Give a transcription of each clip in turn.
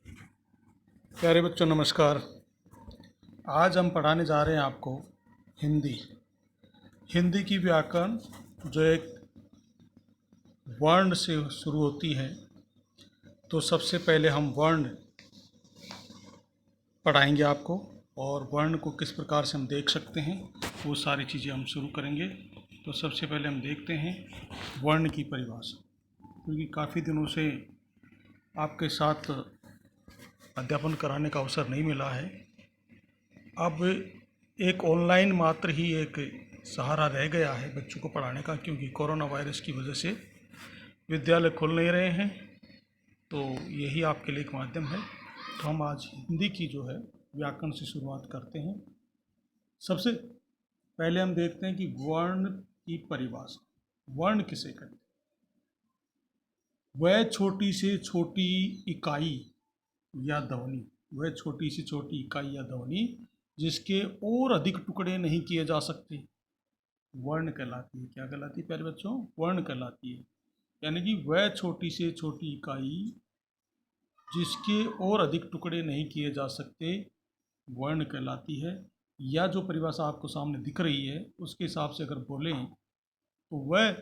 प्यारे बच्चों नमस्कार। आज हम पढ़ाने जा रहे हैं आपको हिंदी। हिंदी की व्याकरण जो एक वर्ण से शुरू होती है। तो सबसे पहले हम वर्ण पढ़ाएंगे आपको, और वर्ण को किस प्रकार से हम देख सकते हैं वो सारी चीज़ें हम शुरू करेंगे। तो सबसे पहले हम देखते हैं वर्ण की परिभाषा, क्योंकि काफ़ी दिनों से आपके साथ अध्यापन कराने का अवसर नहीं मिला है। अब एक ऑनलाइन मात्र ही एक सहारा रह गया है बच्चों को पढ़ाने का, क्योंकि कोरोना वायरस की वजह से विद्यालय खुल नहीं रहे हैं। तो यही आपके लिए एक माध्यम है। तो हम आज हिंदी की जो है व्याकरण से शुरुआत करते हैं। सबसे पहले हम देखते हैं कि वर्ण की परिभाषा। वर्ण किसे कहते हैं? वह छोटी से छोटी इकाई या ध्वनि, वह छोटी से छोटी इकाई या ध्वनि जिसके और अधिक टुकड़े नहीं किए जा सकते, वर्ण कहलाती है। क्या कहलाती है प्यारे बच्चों? वर्ण कहलाती है। यानी कि वह छोटी से छोटी इकाई जिसके और अधिक टुकड़े नहीं किए जा सकते, वर्ण कहलाती है। या जो परिभाषा आपको सामने दिख रही है उसके हिसाब से अगर बोलें तो वह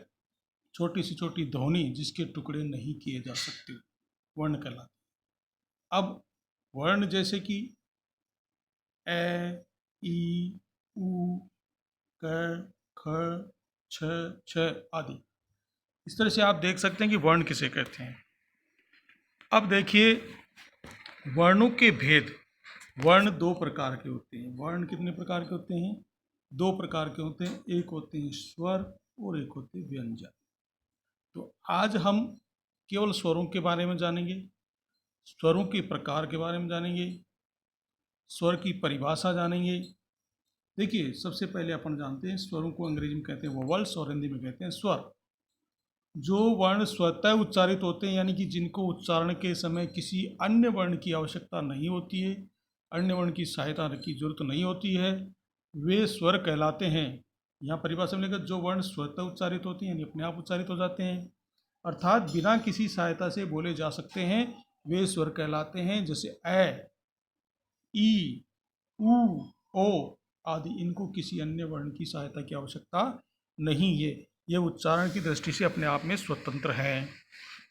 छोटी से छोटी ध्वनि जिसके टुकड़े नहीं किए जा सकते, वर्ण कहलाती है। अब वर्ण जैसे कि ए, ई, उ, क, ख, छ, छ आदि, इस तरह से आप देख सकते हैं कि वर्ण किसे कहते हैं। अब देखिए वर्णों के भेद। वर्ण दो प्रकार के होते हैं। वर्ण कितने प्रकार के होते हैं? दो प्रकार के होते हैं। एक होते हैं स्वर और एक होते हैं व्यंजन। तो आज हम केवल स्वरों के बारे में जानेंगे, स्वरों के प्रकार के बारे में जानेंगे, स्वर की परिभाषा जानेंगे। देखिए सबसे पहले अपन जानते हैं स्वरों को अंग्रेजी में कहते हैं वोवल्स और हिंदी में कहते हैं स्वर। जो वर्ण स्वतः उच्चारित होते हैं, यानी कि जिनको उच्चारण के समय किसी अन्य वर्ण की आवश्यकता नहीं होती है, अन्य वर्ण की सहायता की जरूरत नहीं होती है, वे स्वर कहलाते हैं। यहाँ परिभाषा में लिखा जो वर्ण स्वतः उच्चारित होते हैं यानी अपने आप उच्चारित हो जाते हैं, अर्थात बिना किसी सहायता से बोले जा सकते हैं, वे स्वर कहलाते हैं। जैसे ए, ई, उ, ओ आदि, इनको किसी अन्य वर्ण की सहायता की आवश्यकता नहीं है। ये उच्चारण की दृष्टि से अपने आप में स्वतंत्र हैं।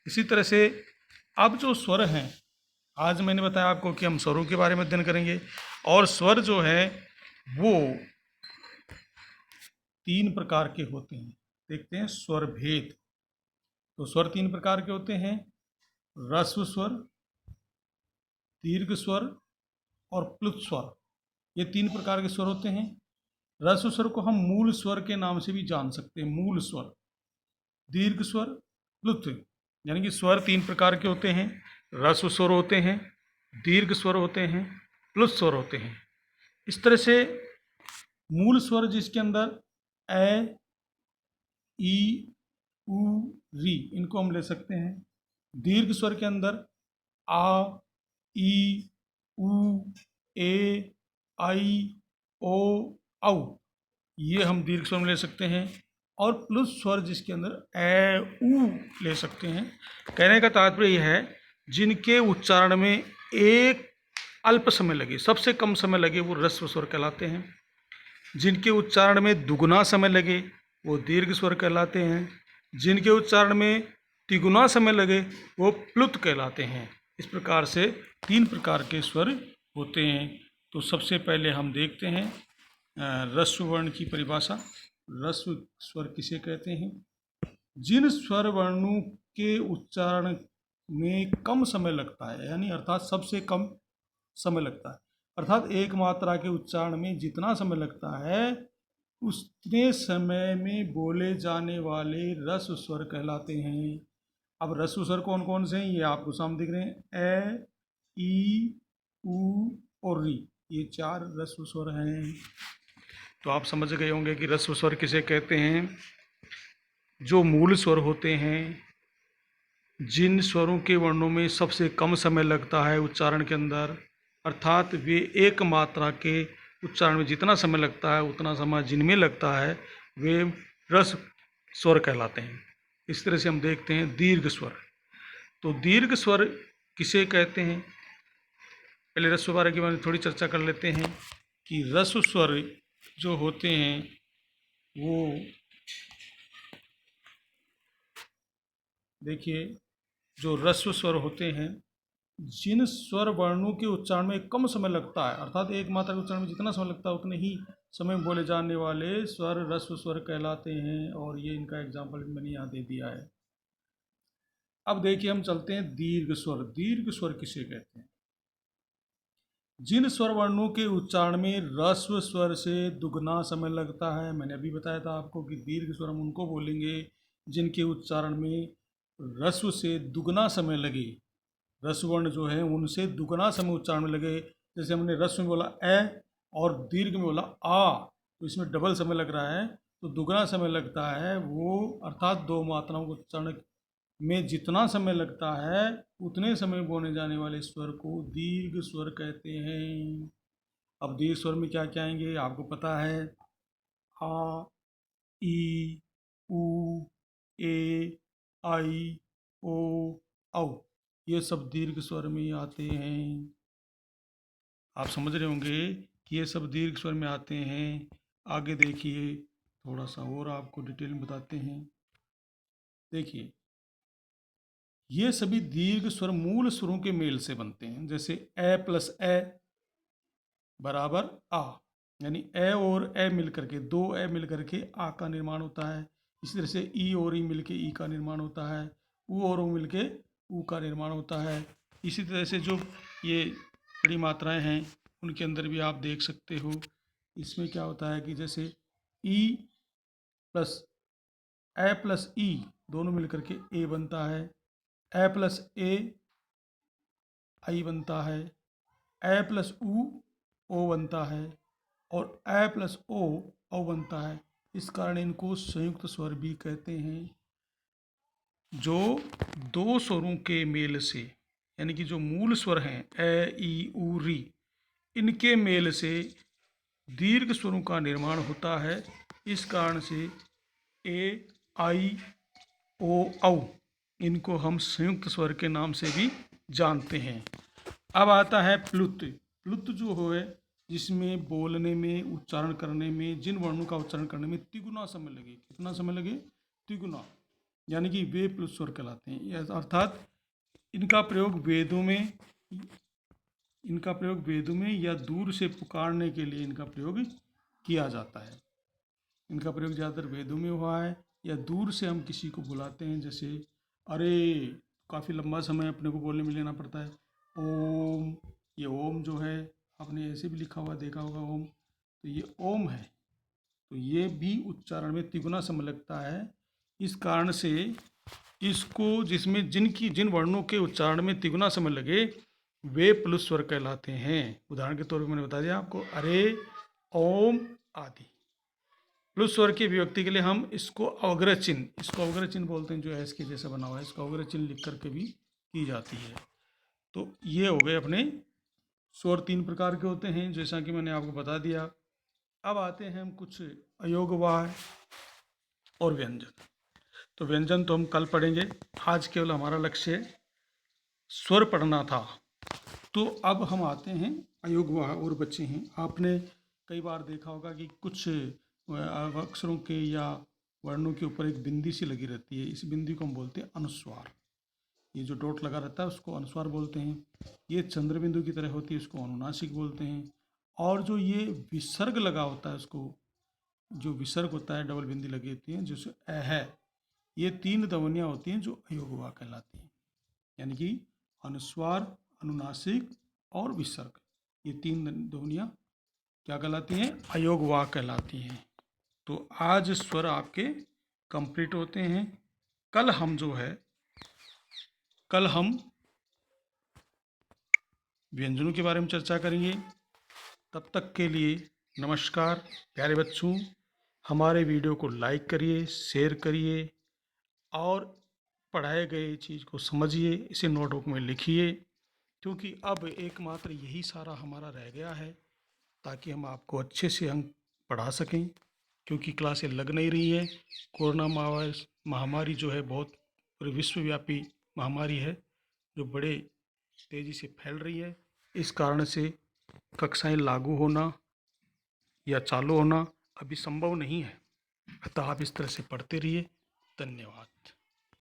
इसी तरह से अब जो स्वर हैं, आज मैंने बताया आपको कि हम स्वरों के बारे में अध्ययन करेंगे, और स्वर जो है वो तीन प्रकार के होते हैं। देखते हैं स्वर भेद। तो स्वर तीन प्रकार के होते हैं: ह्रस्व स्वर, दीर्घ स्वर और प्लुत स्वर। ये तीन प्रकार के स्वर होते हैं। ह्रस्व स्वर को हम मूल स्वर के नाम से भी जान सकते हैं, मूल स्वर, दीर्घ स्वर, प्लुत। यानी कि स्वर तीन प्रकार के होते हैं। ह्रस्व स्वर होते हैं, दीर्घ स्वर होते हैं, प्लुत स्वर होते हैं। इस तरह से मूल स्वर जिसके अंदर ए, ई, उ, री, इनको हम ले सकते हैं। दीर्घ स्वर के अंदर आ, ई, उ, ए, आई, ओ, औ, ये हम दीर्घ स्वर में ले सकते हैं। और प्लुत स्वर जिसके अंदर ए, उ ले सकते हैं। कहने का तात्पर्य यह है जिनके उच्चारण में एक अल्प समय लगे, सबसे कम समय लगे, वो ह्रस्व स्वर कहलाते हैं। जिनके उच्चारण में दुगुना समय लगे वो दीर्घ स्वर कहलाते हैं। जिनके उच्चारण में तिगुना समय लगे वो प्लुत कहलाते हैं। इस प्रकार से तीन प्रकार के स्वर होते हैं। तो सबसे पहले हम देखते हैं ह्रस्व वर्ण की परिभाषा। ह्रस्व स्वर किसे कहते हैं? जिन स्वर वर्णों के उच्चारण में कम समय लगता है, यानी अर्थात सबसे कम समय लगता है, अर्थात एक मात्रा के उच्चारण में जितना समय लगता है उतने समय में बोले जाने वाले ह्रस्व स्वर कहलाते हैं। अब ह्रस्व स्वर कौन कौन से हैं ये आपको सामने दिख रहे हैं। ए, ई, उ और री, ये चार ह्रस्व स्वर हैं। तो आप समझ गए होंगे कि ह्रस्व स्वर किसे कहते हैं। जो मूल स्वर होते हैं, जिन स्वरों के वर्णों में सबसे कम समय लगता है उच्चारण के अंदर, अर्थात वे एक मात्रा के उच्चारण में जितना समय लगता है उतना समय जिनमें लगता है, वे ह्रस्व स्वर कहलाते हैं। इस तरह से हम देखते हैं दीर्घ स्वर। तो दीर्घ स्वर किसे कहते हैं? पहले ह्रस्व बारे के बारे में थोड़ी चर्चा कर लेते हैं कि ह्रस्व स्वर जो होते हैं वो देखिए, जो ह्रस्व स्वर होते हैं, जिन स्वर वर्णों के उच्चारण में कम समय लगता है, अर्थात एक मात्रा के उच्चारण में जितना समय लगता है उतने ही समय में बोले जाने वाले स्वर ह्रस्व स्वर कहलाते हैं। और ये इनका एग्जाम्पल भी मैंने यहाँ दे दिया है। अब देखिए, हम चलते हैं दीर्घ स्वर। दीर्घ स्वर किसे कहते हैं? जिन स्वर वर्णों के उच्चारण में ह्रस्व स्वर से दुगना समय लगता है। मैंने अभी बताया था आपको कि दीर्घ स्वर हम उनको बोलेंगे जिनके उच्चारण में ह्रस्व से दुगना समय लगे। ह्रस्व वर्ण जो है उनसे दुगना समय उच्चारण में लगे। जैसे हमने ह्रस्व में बोला ए और दीर्घ में बोला आ, तो इसमें डबल समय लग रहा है, तो दुगना समय लगता है वो, अर्थात दो मात्राओं को उच्चारण में जितना समय लगता है उतने समय बोले जाने वाले स्वर को दीर्घ स्वर कहते हैं। अब दीर्घ स्वर में क्या क्या आएंगे आपको पता है। आ, ई, उ, ए, आई, ओ, औ, ये सब दीर्घ स्वर में आते हैं। आप समझ रहे होंगे कि ये सब दीर्घ स्वर में आते हैं। आगे देखिए, थोड़ा सा और आपको डिटेल में बताते हैं। देखिए, ये सभी दीर्घ स्वर मूल स्वरों के मेल से बनते हैं। जैसे ए प्लस ए बराबर आ, यानी ए और ए मिल करके, दो ए मिल करके आ का निर्माण होता है। इसी तरह से ई और ई मिल के ई का निर्माण होता है। ऊ और ऊ मिल के ऊ का निर्माण होता है। इसी तरह से जो ये बड़ी मात्राएं हैं उनके अंदर भी आप देख सकते हो। इसमें क्या होता है कि जैसे ई प्लस ए प्लस ई दोनों मिल करके ए बनता है। ए प्लस ए आई बनता है। ए प्लस ऊ ओ बनता है। और ए प्लस ओ औ बनता है। इस कारण इनको संयुक्त स्वर भी कहते हैं। जो दो स्वरों के मेल से, यानी कि जो मूल स्वर हैं ए ई उ री, इनके मेल से दीर्घ स्वरों का निर्माण होता है। इस कारण से ए आई ओ औ इनको हम संयुक्त स्वर के नाम से भी जानते हैं। अब आता है प्लुत। प्लुत जो है जिसमें बोलने में, उच्चारण करने में, जिन वर्णों का उच्चारण करने में तिगुना समय लगे। कितना समय लगे? तिगुना, यानी कि वे प्लुत स्वर कहलाते हैं। अर्थात इनका प्रयोग वेदों में या दूर से पुकारने के लिए इनका प्रयोग किया जाता है। इनका प्रयोग ज़्यादातर वेदों में हुआ है, या दूर से हम किसी को बुलाते हैं। जैसे अरे, काफ़ी लंबा समय अपने को बोलने में लेना पड़ता है। ओम, ये ओम जो है आपने ऐसे भी लिखा हुआ देखा होगा ओम, तो ये ओम है। तो ये भी उच्चारण में तिगुना समय लगता है। इस कारण से इसको, जिसमें जिन वर्णों के उच्चारण में तिगुना समय लगे वे प्लुत स्वर कहलाते हैं। उदाहरण के तौर पर मैंने बता दिया आपको, अरे, ओम आदि। प्लुत स्वर की अभिव्यक्ति के लिए हम इसको अवग्रह चिन्ह बोलते हैं, जो एस के जैसा बना हुआ है, इसको अवग्रह चिन्ह लिख करके भी की जाती है। तो ये हो गए अपने स्वर। तीन प्रकार के होते हैं जैसा कि मैंने आपको बता दिया। अब आते हैं हम कुछ अयोगवाह और व्यंजन। तो व्यंजन तो हम कल पढ़ेंगे, आज केवल हमारा लक्ष्य स्वर पढ़ना था। तो अब हम आते हैं अयोगवाह और बच्चे हैं। आपने कई बार देखा होगा कि कुछ अक्षरों के या वर्णों के ऊपर एक बिंदी सी लगी रहती है। इस बिंदी को हम बोलते हैं अनुस्वार। ये जो डॉट लगा रहता है उसको अनुस्वार बोलते हैं। ये चंद्र बिंदु की तरह होती है, उसको अनुनासिक बोलते हैं। और जो ये विसर्ग लगा होता है, उसको जो विसर्ग होता है, डबल बिंदी लगी होती है जैसे अ है, ये तीन ध्वनियाँ होती हैं जो अयोगवाह कहलाती हैं। यानी कि अनुस्वार, अनुनासिक और विसर्ग, ये तीन ध्वनियाँ क्या कहलाती हैं? अयोगवाह कहलाती हैं। तो आज स्वर आपके कंप्लीट होते हैं। कल हम व्यंजनों के बारे में चर्चा करेंगे। तब तक के लिए नमस्कार प्यारे बच्चों। हमारे वीडियो को लाइक करिए, शेयर करिए और पढ़ाए गए चीज़ को समझिए, इसे नोटबुक में लिखिए, क्योंकि अब एकमात्र यही सारा हमारा रह गया है ताकि हम आपको अच्छे से अंक पढ़ा सकें। क्योंकि क्लासें लग नहीं रही हैं। कोरोना महामारी जो है बहुत पूरे विश्वव्यापी महामारी है, जो बड़े तेज़ी से फैल रही है। इस कारण से कक्षाएं लागू होना या चालू होना अभी संभव नहीं है। अतः आप इस तरह से पढ़ते रहिए। धन्यवाद।